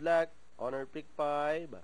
luck. Honor pick 5.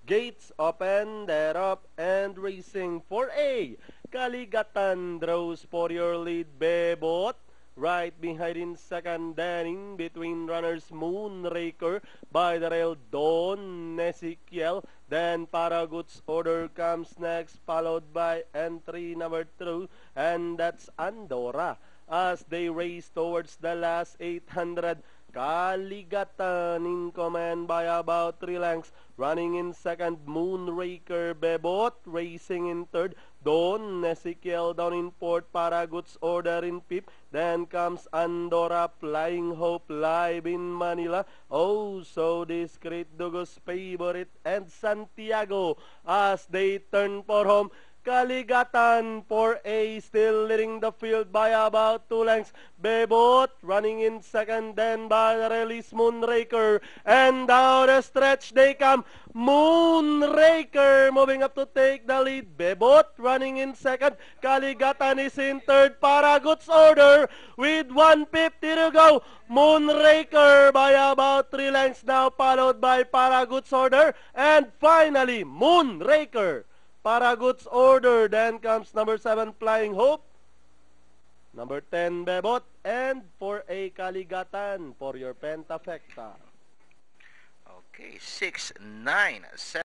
Gates open, they're up and racing for A. Kaligatan draws for your lead, Bebot. Right behind in second, then in between runners, Moonraker by the rail, Don Ezekiel. Then Paragood's Order comes next, followed by entry number 2, and that's Andorra. As they race towards the last 800, Kaligatan in command by about 3 lengths. Running in second, Moonraker Bebot. Racing in third, Don Ezekiel down in fourth, Paragood's Order in fifth. Then comes Andorra, Flying Hope live in Manila. Oh, so discreet, Dugo's favorite, and Santiago as they turn for home. Kaligatan for A, still leading the field by about 2 lengths. Bebot running in second, then by the release Moonraker. And down the stretch they come. Moonraker moving up to take the lead. Bebot running in second. Kaligatan is in third. Paragood's Order with 150 to go. Moonraker by about 3 lengths now, followed by Paragood's Order. And finally, Moonraker. Paragood's Order, then comes number 7, Flying Hope, number 10, Bebot, and for A, Kaligatan for your Pentafecta. Okay, 6, 9, 7.